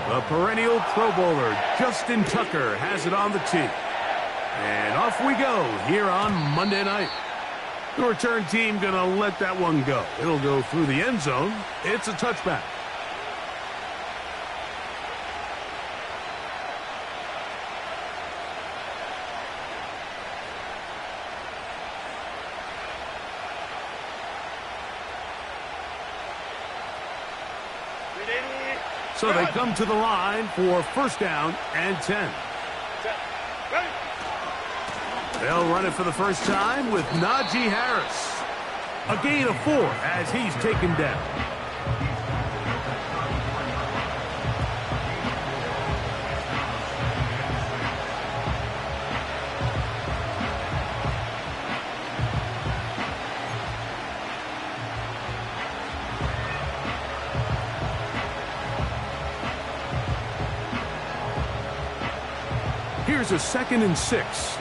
The perennial Pro Bowler, Justin Tucker, has it on the tee. And off we go here on Monday night. The return team going to let that one go. It'll go through the end zone. It's a touchback. So they come to the line for first down and 10. They'll run it for the first time with Najee Harris. A gain of 4 as he's taken down. Here's a 2nd and 6.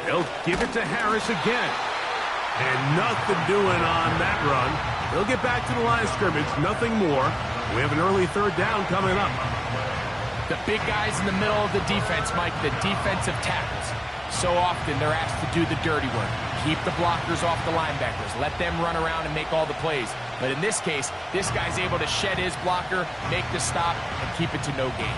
They'll give it to Harris again. And nothing doing on that run. They'll get back to the line of scrimmage, nothing more. We have an early 3rd down coming up. The big guys in the middle of the defense, Mike, the defensive tackles. So often they're asked to do the dirty work. Keep the blockers off the linebackers. Let them run around and make all the plays. But in this case, this guy's able to shed his blocker, make the stop, and keep it to no gain.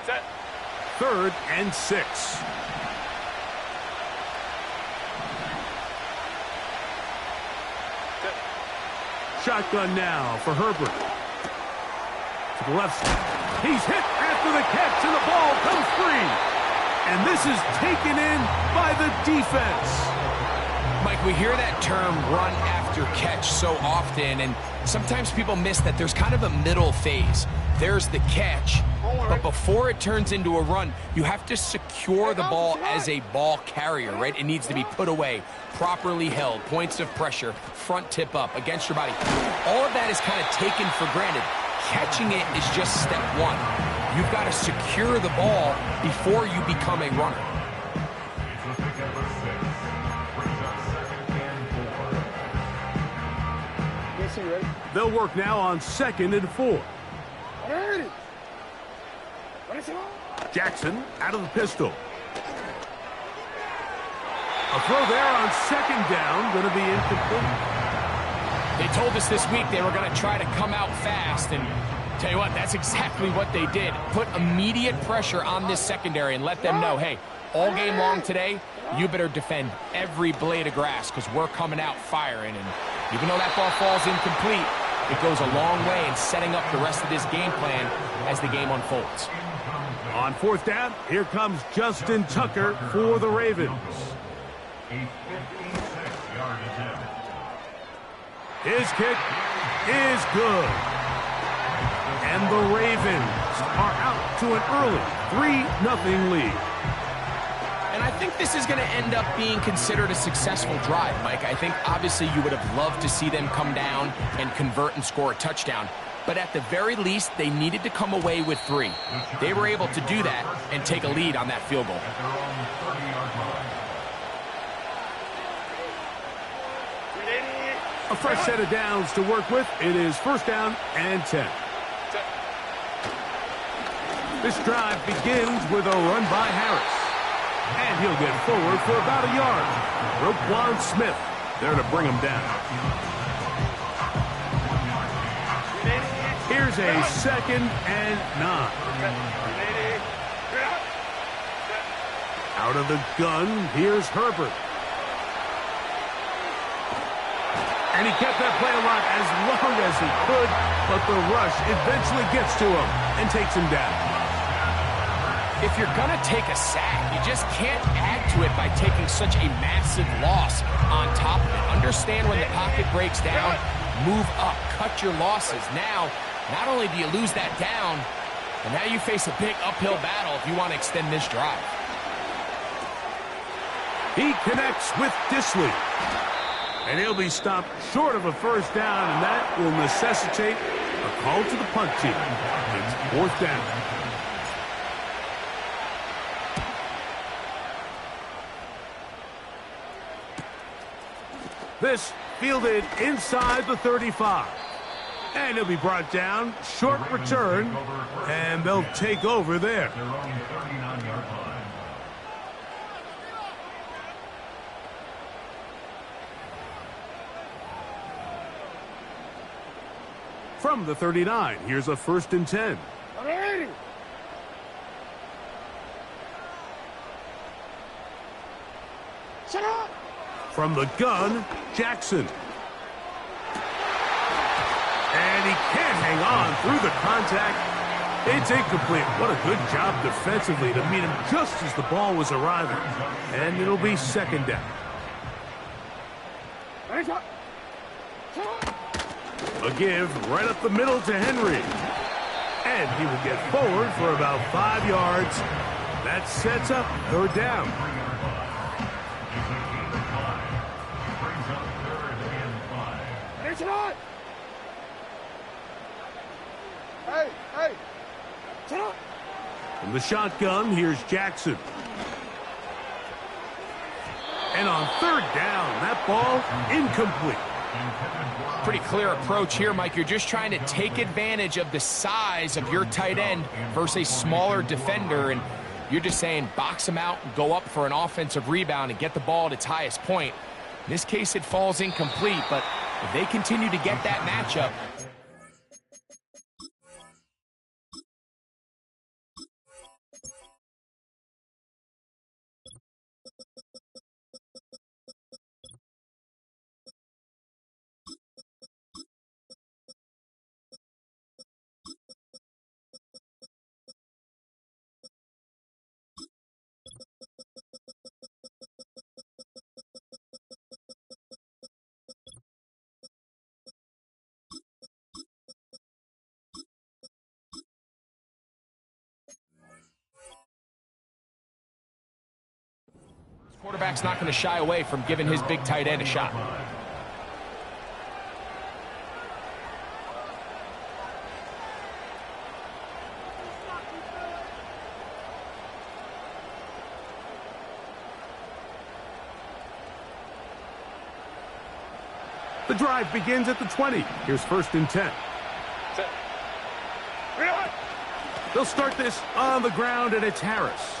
Set. 3rd and 6. Shotgun now for Herbert. To the left side. He's hit after the catch, and the ball comes free. And this is taken in by the defense. Mike, we hear that term run after catch so often, and sometimes people miss that there's kind of a middle phase. There's the catch, but before it turns into a run, you have to secure the ball as a ball carrier, right? It needs to be put away, properly held, points of pressure, front tip up against your body. All of that is kind of taken for granted. Catching it is just step 1. You've got to secure the ball before you become a runner. They'll work now on 2nd and 4. Jackson out of the pistol. A throw there on 2nd down, going to be incomplete. They told us this week they were going to try to come out fast, and tell you what, that's exactly what they did. Put immediate pressure on this secondary and let them know, hey, all game long today, you better defend every blade of grass because we're coming out firing. And even though that ball falls incomplete, it goes a long way in setting up the rest of this game plan as the game unfolds. On 4th down, here comes Justin Tucker for the Ravens. His kick is good. And the Ravens are out to an early 3-0 lead. And I think this is going to end up being considered a successful drive, Mike. I think obviously you would have loved to see them come down and convert and score a touchdown. But at the very least, they needed to come away with 3. They were able to do that and take a lead on that field goal. A fresh set of downs to work with. It is 1st down and 10. This drive begins with a run by Harris. And he'll get forward for about a yard. Roquan Smith there to bring him down. Here's a 2nd and 9. Out of the gun, here's Herbert. And he kept that play alive as long as he could, but the rush eventually gets to him and takes him down. If you're going to take a sack, you just can't add to it by taking such a massive loss on top of it. Understand when the pocket breaks down, move up, cut your losses. Now, not only do you lose that down, but now you face a big uphill battle if you want to extend this drive. He connects with Disley. And he'll be stopped short of a first down, and that will necessitate a call to the punt team. It's 4th down. This fielded inside the 35. And he'll be brought down, short return, and they'll take over there. From the 39, here's a 1st and 10. Shut up! From the gun, Jackson. And he can't hang on through the contact. It's incomplete. What a good job defensively to meet him just as the ball was arriving. And it'll be 2nd down. A give right up the middle to Henry. And he will get forward for about 5 yards. That sets up 3rd down. Hey, hey! Shut up! From the shotgun, here's Jackson. And on 3rd down, that ball incomplete. Pretty clear approach here, Mike. You're just trying to take advantage of the size of your tight end versus a smaller defender, and you're just saying box him out and go up for an offensive rebound and get the ball at its highest point. In this case, it falls incomplete, but if they continue to get that matchup, quarterback's not going to shy away from giving his big tight end a shot. The drive begins at the 20. Here's 1st and 10. They'll start this on the ground, and it's Harris.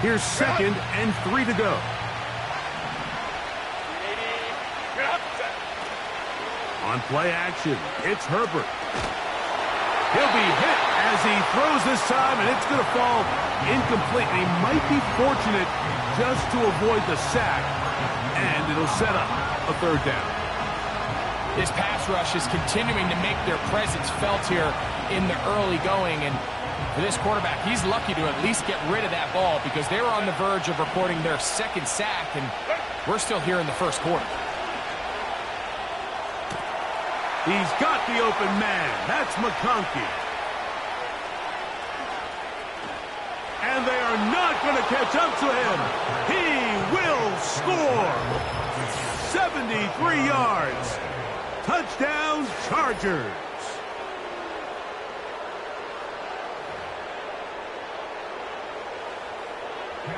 Here's 2nd and 3 to go. On play action, it's Herbert. He'll be hit as he throws this time, and it's going to fall incomplete. And he might be fortunate just to avoid the sack, and it'll set up a 3rd down. This pass rush is continuing to make their presence felt here in the early going, and for this quarterback, he's lucky to at least get rid of that ball because they were on the verge of recording their 2nd sack, and we're still here in the 1st quarter. He's got the open man. That's McConkey. And they are not going to catch up to him. He will score. 73 yards. Touchdown, Chargers.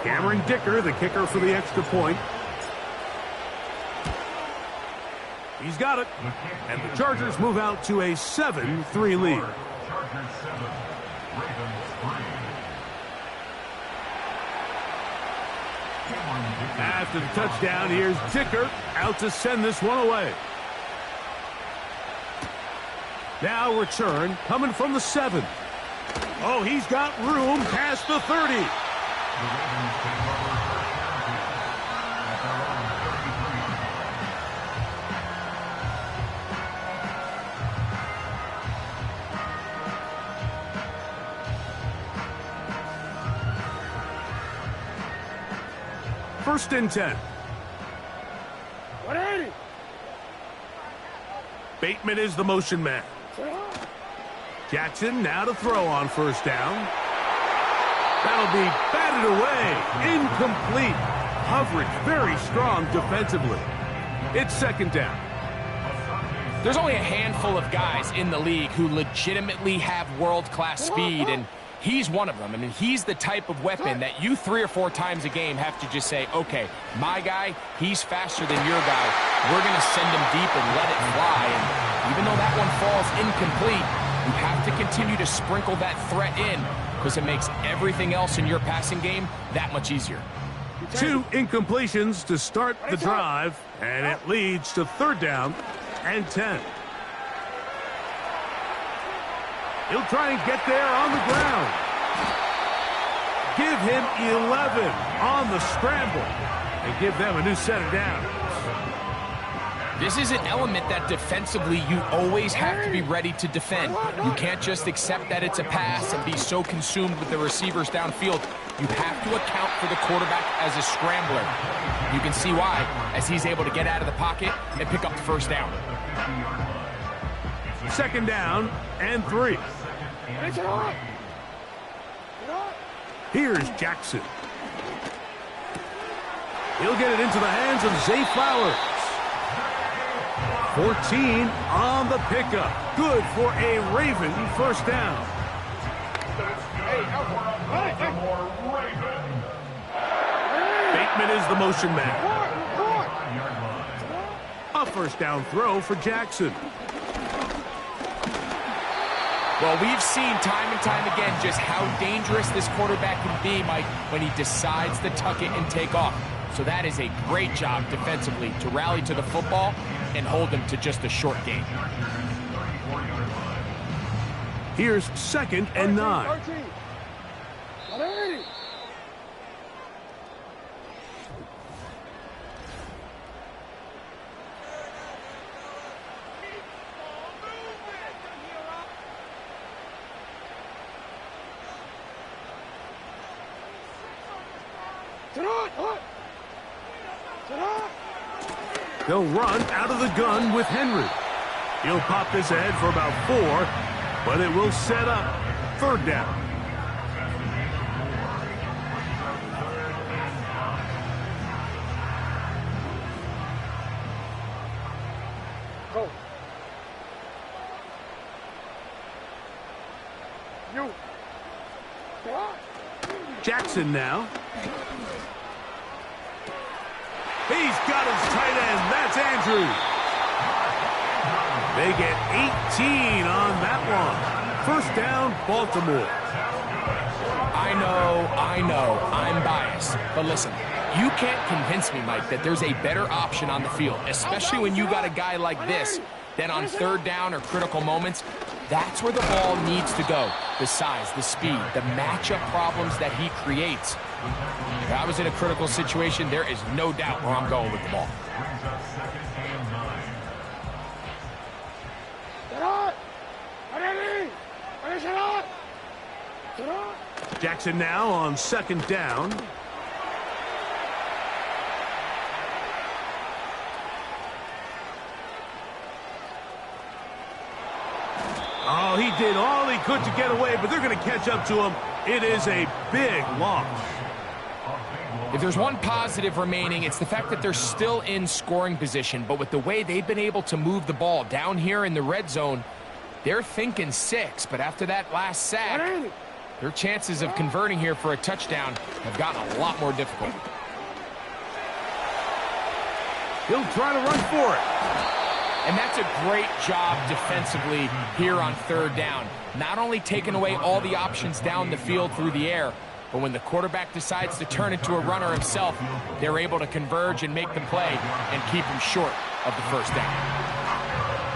Cameron Dicker, the kicker for the extra point. He's got it. And the Chargers move out to a 7-3 lead. After the touchdown, here's Dicker out to send this one away. Now return coming from the 7. Oh, he's got room past the 30. First and 10. 180. Bateman is the motion man. Jackson now to throw on first down. That'll be batted away. Incomplete. Coverage very strong defensively. It's second down. There's only a handful of guys in the league who legitimately have world-class speed, and he's one of them. I mean, he's the type of weapon that you 3 or 4 times a game have to just say, okay, my guy, he's faster than your guy. We're going to send him deep and let it fly. And even though that one falls incomplete, you have to continue to sprinkle that threat in because it makes everything else in your passing game that much easier. 2 incompletions to start the drive, and it leads to third down and 10. He'll try and get there on the ground. Give him 11 on the scramble and give them a new set of downs. This is an element that defensively you always have to be ready to defend. You can't just accept that it's a pass and be so consumed with the receivers downfield. You have to account for the quarterback as a scrambler. You can see why, as he's able to get out of the pocket and pick up the first down. Second down and 3. Here's Jackson. He'll get it into the hands of Zay Flowers. 14 on the pickup. Good for a Raven first down. Bateman is the motion man. A first down throw for Jackson. Well, we've seen time and time again just how dangerous this quarterback can be, Mike, when he decides to tuck it and take off. So that is a great job defensively to rally to the football and hold him to just a short gain. Here's second and 9. 13. 180. They'll run out of the gun with Henry. He'll pop this ahead for about 4, but it will set up third down. Go. You. Jackson now. He's got his tight end. That's Andrews. They get 18 on that one. First down, Baltimore. I know, I'm biased. But listen, you can't convince me, Mike, that there's a better option on the field, especially when you got a guy like this, that on third down or critical moments, that's where the ball needs to go. The size, the speed, the matchup problems that he creates. If I was in a critical situation, there is no doubt where I'm going with the ball. Jackson now on second down. Oh, he did all he could to get away, but they're going to catch up to him. It is a big loss. If there's one positive remaining, it's the fact that they're still in scoring position. But with the way they've been able to move the ball down here in the red zone, they're thinking 6. But after that last sack, their chances of converting here for a touchdown have gotten a lot more difficult. He'll try to run for it. And that's a great job defensively here on third down. Not only taking away all the options down the field through the air, but when the quarterback decides to turn into a runner himself, they're able to converge and make the play and keep him short of the first down.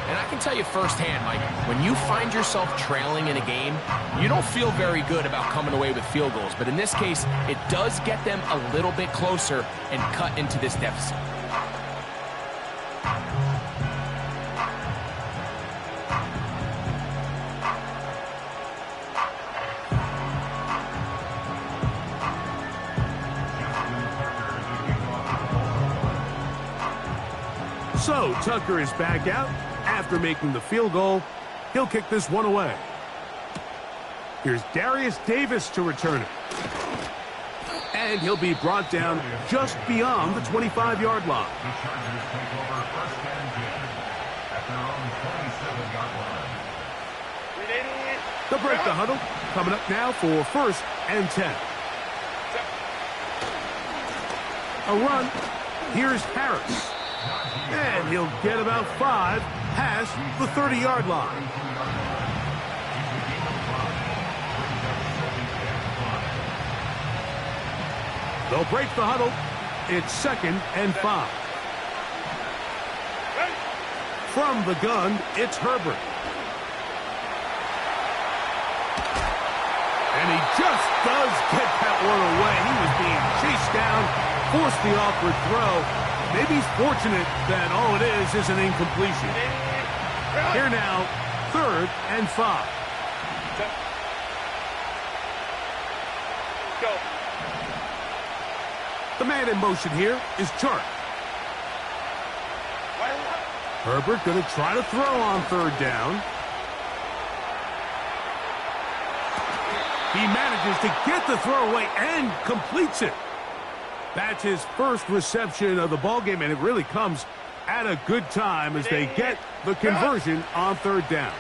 And I can tell you firsthand, Mike, when you find yourself trailing in a game, you don't feel very good about coming away with field goals. But in this case, it does get them a little bit closer and cut into this deficit. So Tucker is back out after making the field goal. He'll kick this one away. Here's Darius Davis to return it. And he'll be brought down just beyond the 25-yard line. The Chargers take over first and 10 at their own 27-yard line. They'll break the huddle. Coming up now for first and 10. A run. Here's Harris. And he'll get about 5 past the 30-yard line. They'll break the huddle. It's second and 5. From the gun, it's Herbert. And he just does get that one away. He was being chased down, forced the awkward throw. Maybe he's fortunate that all it is an incompletion. Here now, third and 5. Go. The man in motion here is Chark. Herbert going to try to throw on third down. He manages to get the throw away and completes it. That's his first reception of the ballgame, and it really comes at a good time as they get the conversion on third down.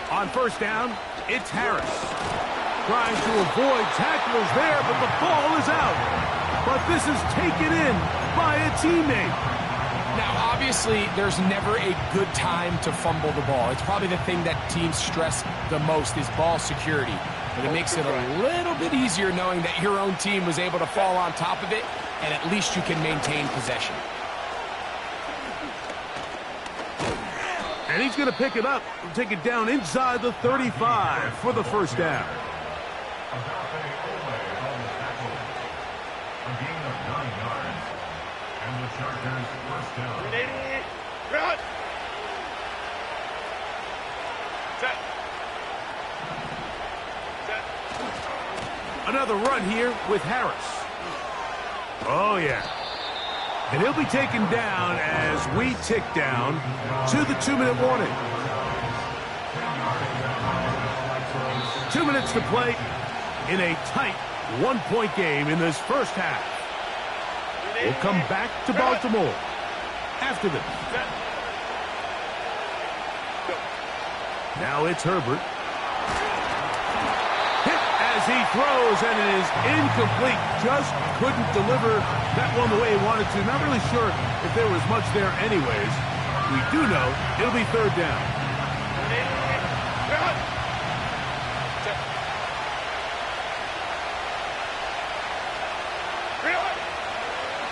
On first down, it's Harris. Trying to avoid tacklers there, but the ball is out. But this is taken in by a teammate. Now, obviously, there's never a good time to fumble the ball. It's probably the thing that teams stress the most is ball security. But it makes it a little bit easier knowing that your own team was able to fall on top of it, and at least you can maintain possession. And he's going to pick it up and take it down inside the 35 for the first down. A gain of 9 yards. And the Chargers first down. Run. Set. Another run here with Harris. Oh, yeah. And he'll be taken down as we tick down to the 2-minute warning. 2 minutes to play in a tight one-point game in this first half. We'll come back to Baltimore after this. Now it's Herbert. Hit as he throws, and it is incomplete. Just couldn't deliver that one the way he wanted to. Not really sure if there was much there anyways. We do know it'll be third down.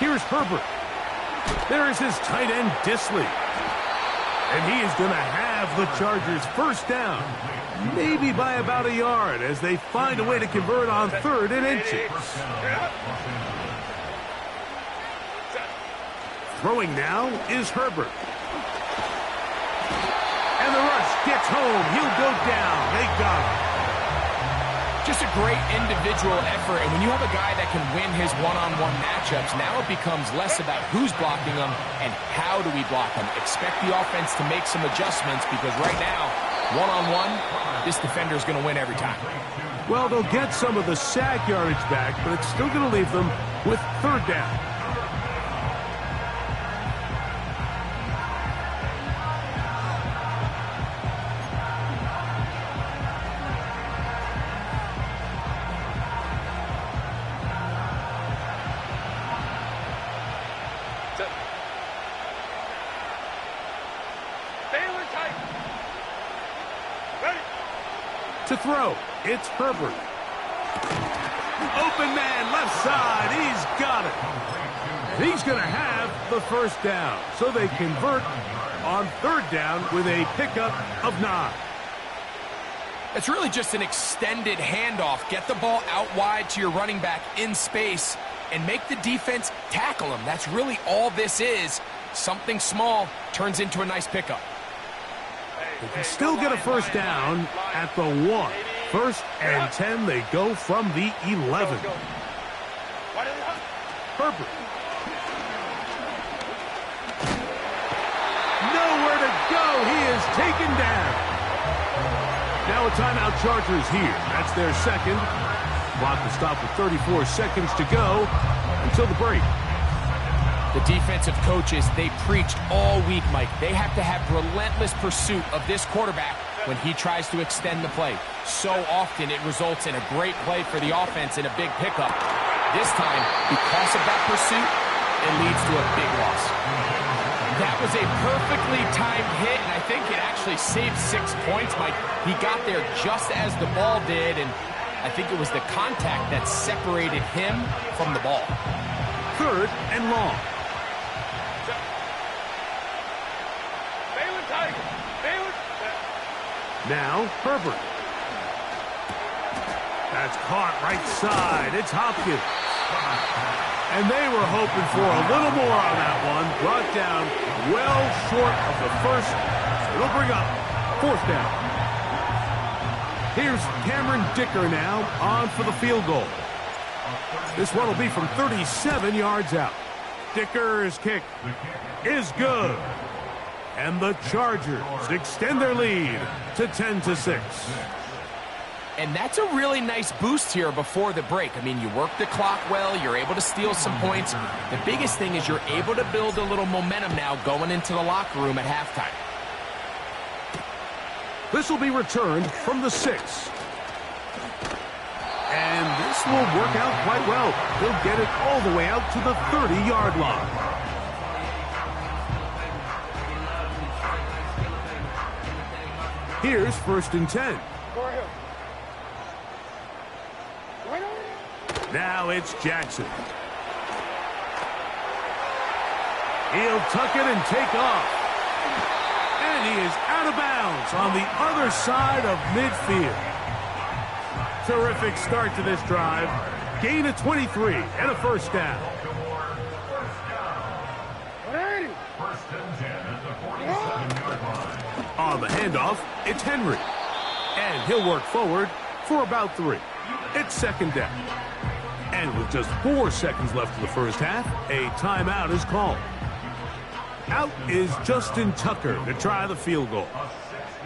Here's Herbert. There is his tight end, Disley. And he is going to have the Chargers first down. Maybe by about a yard as they find a way to convert on third and inches. Throwing now is Herbert. And the rush gets home. He'll go down. They got him. Just a great individual effort, and when you have a guy that can win his one-on-one matchups, now it becomes less about who's blocking him and how do we block him. Expect the offense to make some adjustments because right now, one-on-one, this defender is going to win every time. Well, they'll get some of the sack yardage back, but it's still going to leave them with third down. To throw, it's Herbert. Open man, left side, he's got it. And he's going to have the first down. So they convert on third down with a pickup of 9. It's really just an extended handoff. Get the ball out wide to your running back in space and make the defense tackle him. That's really all this is. Something small turns into a nice pickup. They can still get a first down at the 1. First and 10, they go from the 11. Herbert he is taken down. Now a timeout Chargers here. That's their second. Clock to stop with 34 seconds to go until the break. The defensive coaches, they preached all week, Mike. They have to have relentless pursuit of this quarterback when he tries to extend the play. So often it results in a great play for the offense and a big pickup. This time, because of that pursuit, it leads to a big loss. That was a perfectly timed hit, and I think it actually saved 6 points, Mike. He got there just as the ball did, and I think it was the contact that separated him from the ball. 3rd and long. Now, Herbert. That's caught right side. It's Hopkins. And they were hoping for a little more on that one. Brought down well short of the first. It'll bring up 4th down. Here's Cameron Dicker now on for the field goal. This one will be from 37 yards out. Dicker's kick is good. And the Chargers extend their lead to 10-6. And that's a really nice boost here before the break. I mean, you work the clock well, you're able to steal some points. The biggest thing is you're able to build a little momentum now going into the locker room at halftime. This will be returned from the 6. And this will work out quite well. He'll get it all the way out to the 30-yard line. Here's 1st and 10. Now it's Jackson. He'll tuck it and take off. And he is out of bounds on the other side of midfield. Terrific start to this drive. Gain of 23 and a 1st down. 1st and 10 at the 47-yard line. On the handoff, it's Henry. And he'll work forward for about 3. It's 2nd down. And with just 4 seconds left in the first half, a timeout is called. Out is Justin Tucker to try the field goal. A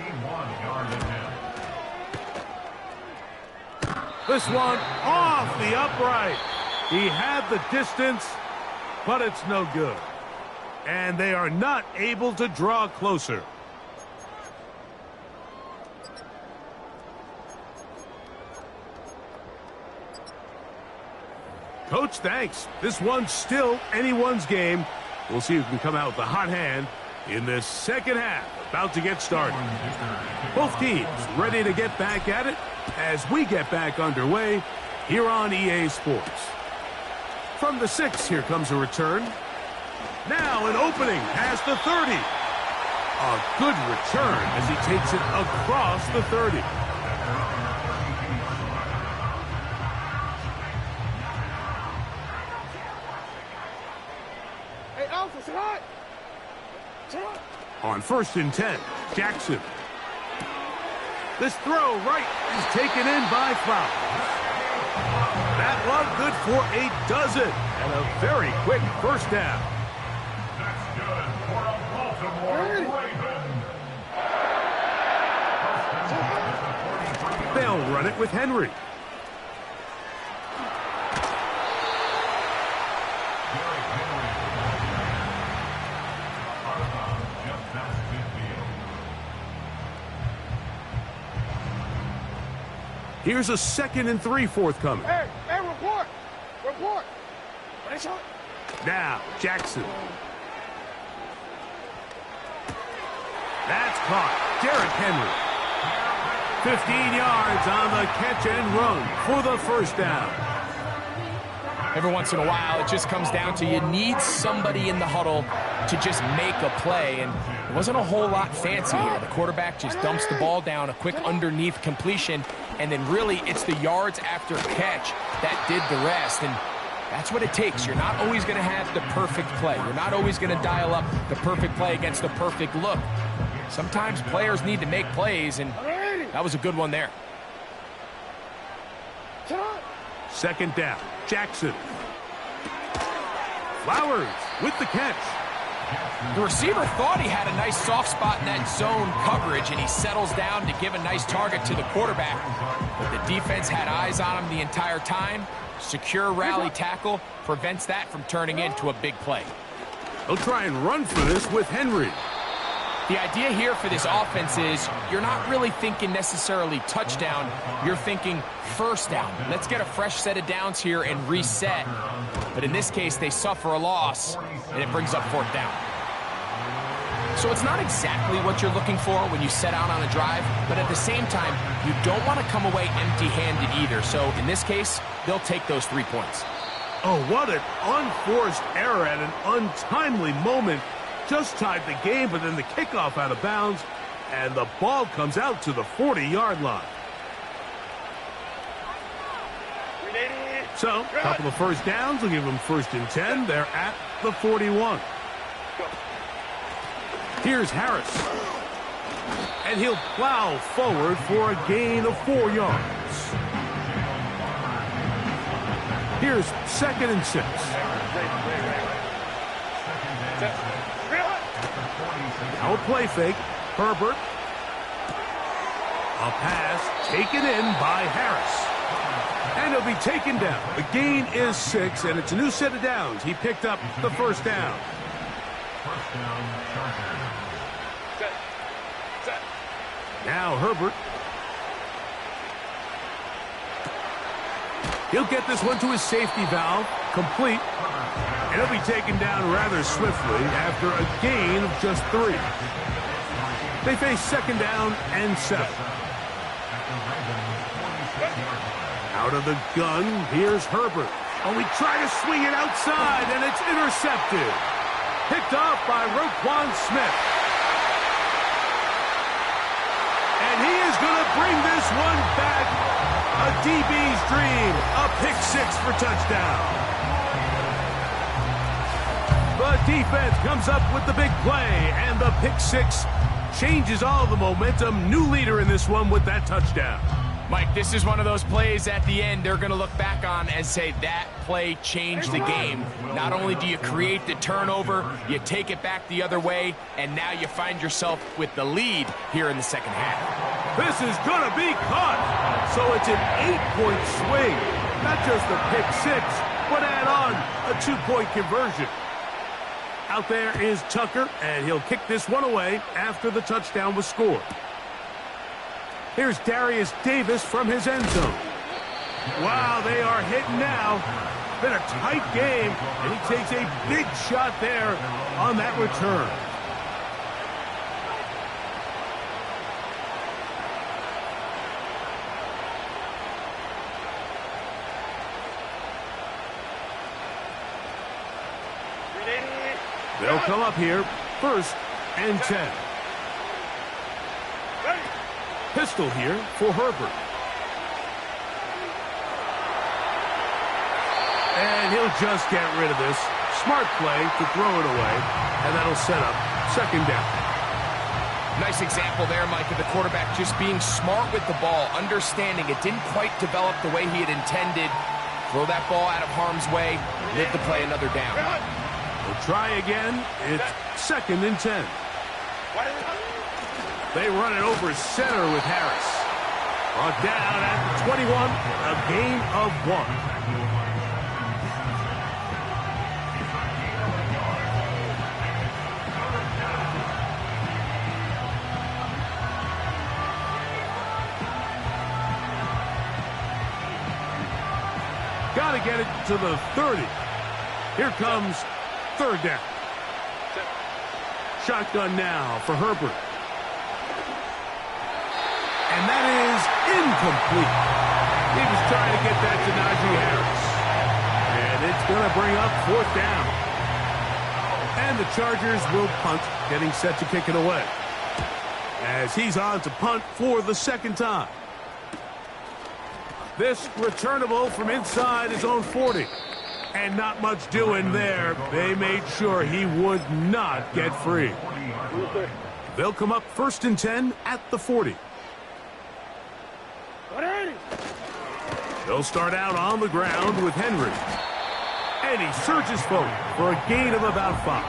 61-yard attempt. This one off the upright. He had the distance, but it's no good. And they are not able to draw closer. Coach, thanks. This one's still anyone's game. We'll see who can come out with the hot hand in this second half. About to get started. Both teams ready to get back at it as we get back underway here on EA Sports. From the 6, here comes a return. Now an opening past the 30. A good return as he takes it across the 30. On 1st and 10, Jackson. This throw right is taken in by Flowers. That one good for a dozen and a very quick 1st down. That's good for a Baltimore Raven. They'll run it with Henry. Here's a 2nd and 3 forthcoming. Hey, report! Now, Jackson. That's caught. Derrick Henry. 15 yards on the catch and run for the 1st down. Every once in a while, it just comes down to you need somebody in the huddle to just make a play, and it wasn't a whole lot fancy here. The quarterback just dumps the ball down, a quick underneath completion, and then really it's the yards after catch that did the rest, and that's what it takes. You're not always going to have the perfect play. You're not always going to dial up the perfect play against the perfect look. Sometimes players need to make plays, and that was a good one there. 2nd down, Jackson. Flowers with the catch. The receiver thought he had a nice soft spot in that zone coverage, and he settles down to give a nice target to the quarterback. But the defense had eyes on him the entire time. Secure rally tackle prevents that from turning into a big play. They'll try and run for this with Henry. The idea here for this offense is you're not really thinking necessarily touchdown. You're thinking first down. Let's get a fresh set of downs here and reset. But in this case, they suffer a loss, and it brings up fourth down. So it's not exactly what you're looking for when you set out on a drive, but at the same time, you don't want to come away empty-handed either. So in this case, they'll take those 3 points. Oh, what an unforced error at an untimely moment. Just tied the game, but then the kickoff out of bounds, and the ball comes out to the 40-yard line. So, a couple of first downs will give them 1st and 10. They're at the 41. Here's Harris. And he'll plow forward for a gain of 4 yards. Here's 2nd and 6. Now a play fake. Herbert. A pass taken in by Harris. And he'll be taken down. The gain is 6, and it's a new set of downs. He picked up the 1st down. Now Herbert. He'll get this one to his safety valve. Complete. And he'll be taken down rather swiftly after a gain of just 3. They face 2nd down and 7. Out of the gun, here's Herbert. Oh, he tried to swing it outside, and it's intercepted. Picked off by Roquan Smith. And he is going to bring this one back. A DB's dream. A pick 6 for touchdown. The defense comes up with the big play, and the pick 6 changes all the momentum. New leader in this one with that touchdown. Mike, this is one of those plays at the end they're going to look back on and say that play changed the game. Not only do you create the turnover, you take it back the other way, and now you find yourself with the lead here in the 2nd half. This is going to be caught. So it's an 8-point swing. Not just a pick 6, but add on a 2-point conversion. Out there is Tucker, and he'll kick this one away after the touchdown was scored. Here's Darius Davis from his end zone. Wow, they are hitting now. Been a tight game, and he takes a big shot there on that return. They'll come up here, 1st and 10. Pistol here for Herbert. And he'll just get rid of this. Smart play to throw it away, and that'll set up 2nd down. Nice example there, Mike, of the quarterback just being smart with the ball, understanding it didn't quite develop the way he had intended. Throw that ball out of harm's way, live to play another down. We'll try again. It's 2nd and 10. They run it over center with Harris. Brought down at the 21, a gain of 1. Got to get it to the 30. Here comes 3rd down. Shotgun now for Herbert. And that is incomplete. He was trying to get that to Najee Harris. And it's going to bring up 4th down. And the Chargers will punt, getting set to kick it away. As he's on to punt for the 2nd time. This returnable from inside his own 40. And not much doing there. They made sure he would not get free. They'll come up 1st and 10 at the 40. They'll start out on the ground with Henry. And he surges forward for a gain of about 5.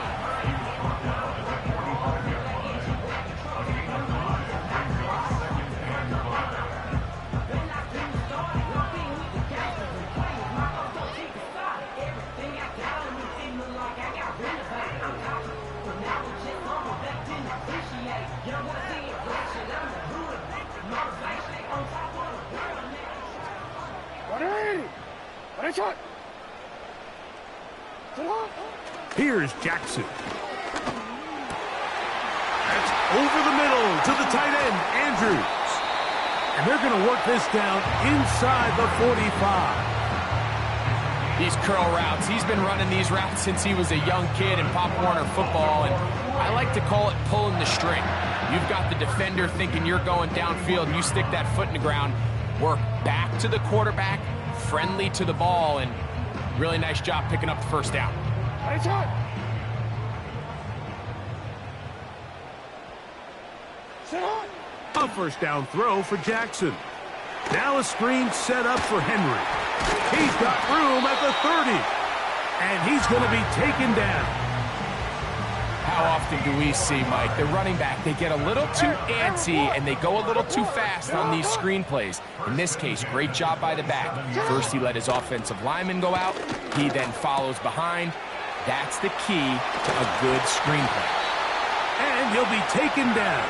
Here's Jackson. That's over the middle to the tight end, Andrews. And they're going to work this down inside the 45. These curl routes, he's been running these routes since he was a young kid in Pop Warner football, and I like to call it pulling the string. You've got the defender thinking you're going downfield, and you stick that foot in the ground, work back to the quarterback, friendly to the ball, and really nice job picking up the first down. A first down throw for Jackson. Now a screen set up for Henry. He's got room at the 30. And he's going to be taken down. How often do we see, Mike, the running back, they get a little too antsy and they go a little too fast on these screen plays. In this case, great job by the back. First, he let his offensive lineman go out. He then follows behind. That's the key to a good screen play. And he'll be taken down.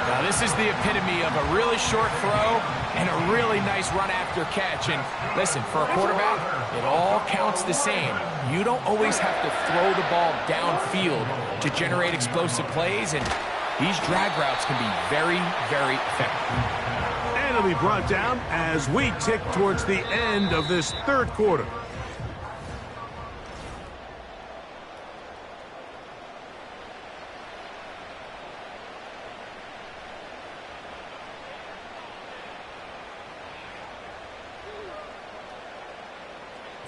Now, this is the epitome of a really short throw and a really nice run after catch. And listen, for a quarterback, it all counts the same. You don't always have to throw the ball downfield to generate explosive plays, and these drag routes can be very, very effective. And it'll be brought down as we tick towards the end of this third quarter.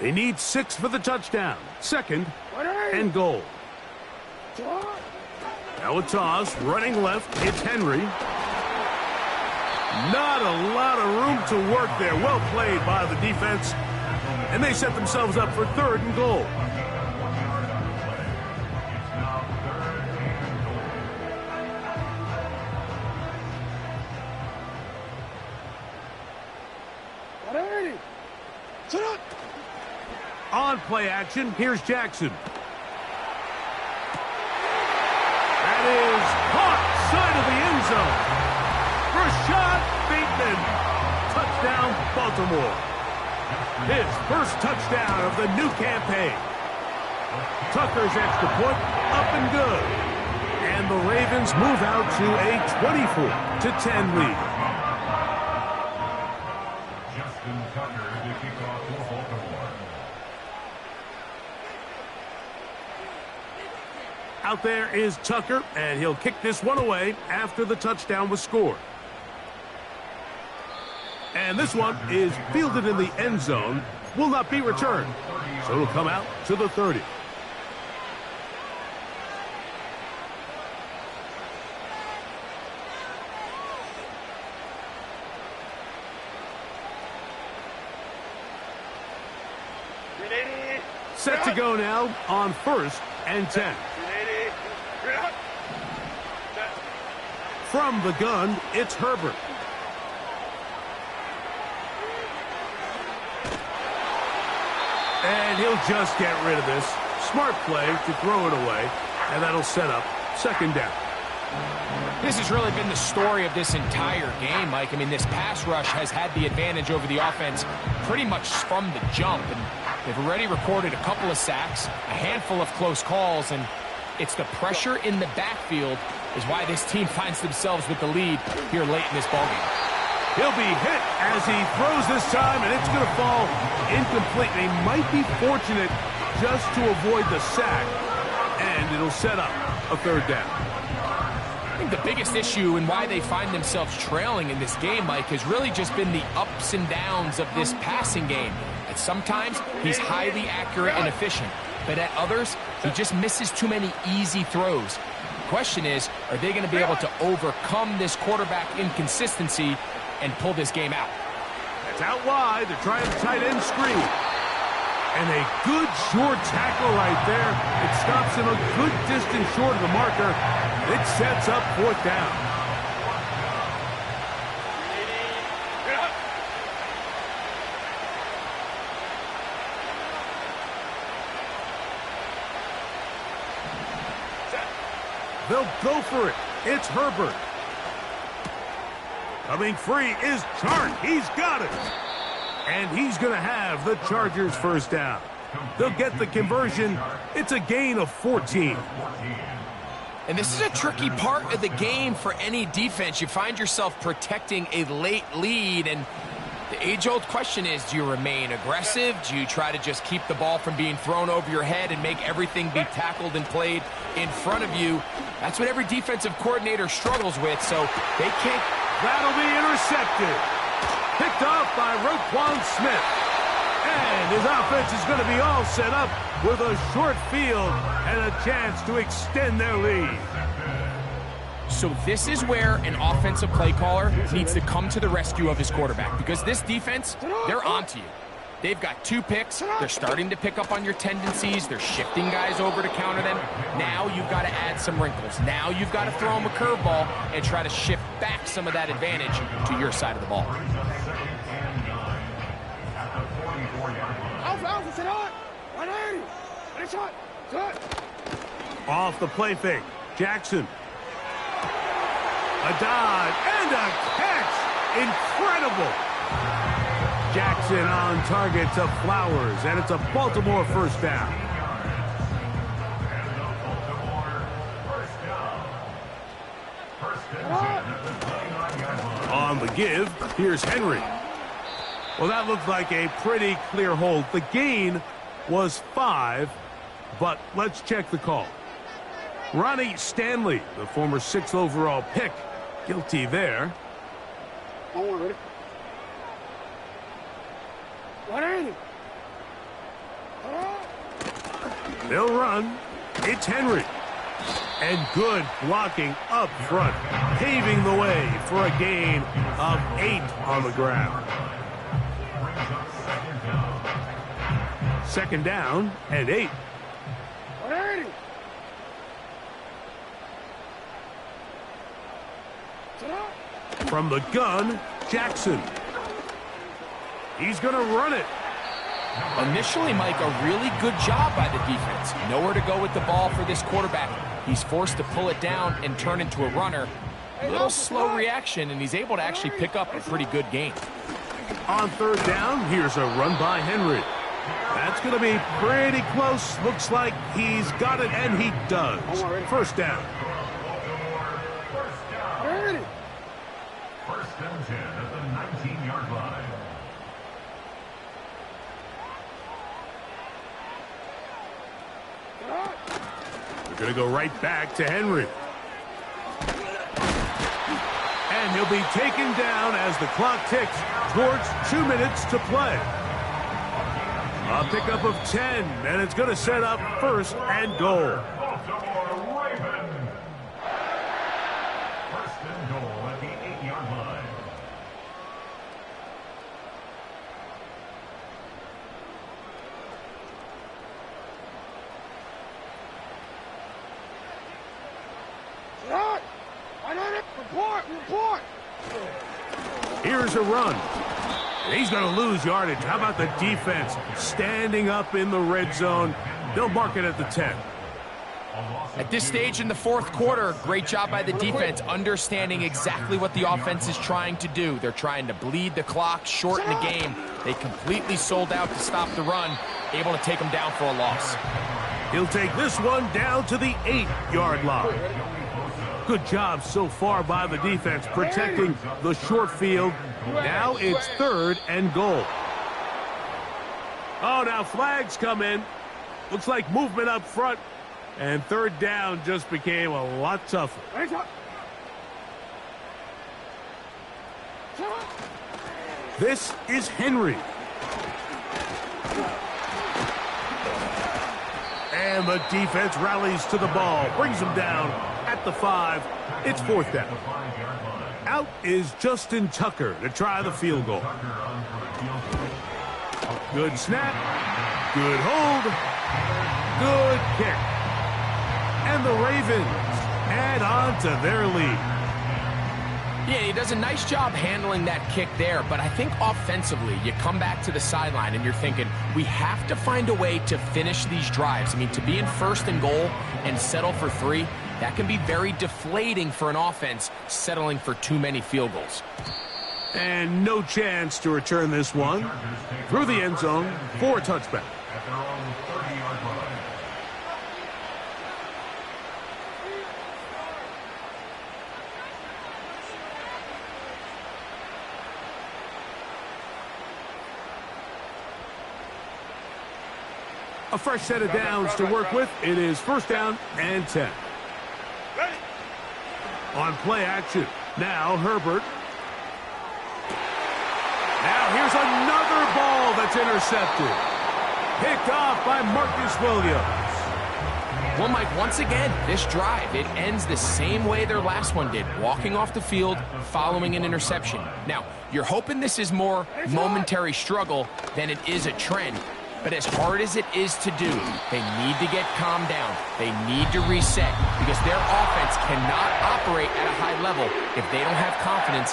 They need 6 for the touchdown. Second and goal. Now a toss, running left, it's Henry. Not a lot of room to work there. Well played by the defense. And they set themselves up for third and goal. On play action, here's Jackson. That is caught side of the end zone. Rashad Bateman. Touchdown, Baltimore. His first touchdown of the new campaign. Tucker's extra point, up and good. And the Ravens move out to a 24-10 lead. Justin Tucker to kick off for Baltimore. Out there is Tucker, and he'll kick this one away after the touchdown was scored. And this one is fielded in the end zone, will not be returned. So it'll come out to the 30. Set to go now on 1st and 10. From the gun, it's Herbert. And he'll just get rid of this. Smart play to throw it away, and that'll set up second down. This has really been the story of this entire game, Mike. I mean, this pass rush has had the advantage over the offense pretty much from the jump. And they've already recorded a couple of sacks, a handful of close calls, and it's the pressure in the backfield is why this team finds themselves with the lead here late in this ballgame. He'll be hit as he throws this time, and it's going to fall incomplete. They might be fortunate just to avoid the sack, and it'll set up a third down. I think the biggest issue and why they find themselves trailing in this game, Mike, has really just been the ups and downs of this passing game. At sometimes, he's highly accurate and efficient, but at others, he just misses too many easy throws. The question is, are they going to be able to overcome this quarterback inconsistency and pull this game out? It's out wide to try the tight end screen. And a good short tackle right there. It stops him a good distance short of the marker. It sets up 4th down. They'll go for it. It's Herbert. Coming free is Chart. He's got it. And he's going to have the Chargers first down. They'll get the conversion. It's a gain of 14. And this is a tricky part of the game for any defense. You find yourself protecting a late lead, and the age-old question is, do you remain aggressive? Do you try to just keep the ball from being thrown over your head and make everything be tackled and played in front of you? That's what every defensive coordinator struggles with, so they can't. That'll be intercepted. Picked off by Roquan Smith. And his offense is going to be all set up with a short field and a chance to extend their lead. So this is where an offensive play caller needs to come to the rescue of his quarterback, because this defense, they're onto you. They've got 2 picks. They're starting to pick up on your tendencies. They're shifting guys over to counter them. Now you've got to add some wrinkles. Now you've got to throw them a curveball and try to shift back some of that advantage to your side of the ball. Off the play fake, Jackson. A dive and a catch. Incredible. Jackson on target to Flowers, and it's a Baltimore first down. On the give, here's Henry. Well, that looked like a pretty clear hold. The gain was 5, but let's check the call. Ronnie Stanley, the former 6th overall pick, guilty there. They'll run. It's Henry. And good blocking up front, paving the way for a gain of 8 on the ground. Second down and 8. From the gun, Jackson. He's going to run it. Initially, Mike, a really good job by the defense. Nowhere to go with the ball for this quarterback. He's forced to pull it down and turn into a runner. A little slow reaction, and he's able to actually pick up a pretty good gain. On third down, here's a run by Henry. That's going to be pretty close. Looks like he's got it, and he does. First down. First and 10 at the 19-yard line. We're going to go right back to Henry. And he'll be taken down as the clock ticks towards 2 minutes to play. A pickup of 10, and it's going to set up first and goal. Baltimore Ravens. First and goal at the 8-yard line. Report! Here's a run. And he's going to lose yardage. How about the defense standing up in the red zone? They'll mark it at the 10. At this stage in the fourth quarter, great job by the defense, understanding exactly what the offense is trying to do. They're trying to bleed the clock, shorten the game. They completely sold out to stop the run, able to take them down for a loss. He'll take this one down to the 8-yard line. Good job so far by the defense protecting the short field. Now it's third and goal. Oh, now flags come in. Looks like movement up front. And third down just became a lot tougher. This is Henry. And the defense rallies to the ball, brings him down at the 5. It's fourth down. Out is Justin Tucker to try the field goal. Good snap. Good hold. Good kick. And the Ravens add on to their lead. Yeah, he does a nice job handling that kick there, but I think offensively, you come back to the sideline and you're thinking, we have to find a way to finish these drives. I mean, to be in first and goal and settle for 3, that can be very deflating for an offense settling for too many field goals. And no chance to return this one through the end zone for a touchback. At their own 30-yard line. A fresh set of downs to work with. It is first down and 10. Ready. On play action. Now Herbert. Now here's another ball that's intercepted. Picked off by Marcus Williams. Well, Mike, once again, this drive, it ends the same way their last one did, walking off the field following an interception. Now, you're hoping this is more momentary struggle than it is a trend, but as hard as it is to do, they need to get calmed down. They need to reset because their offense cannot operate at a high level if they don't have confidence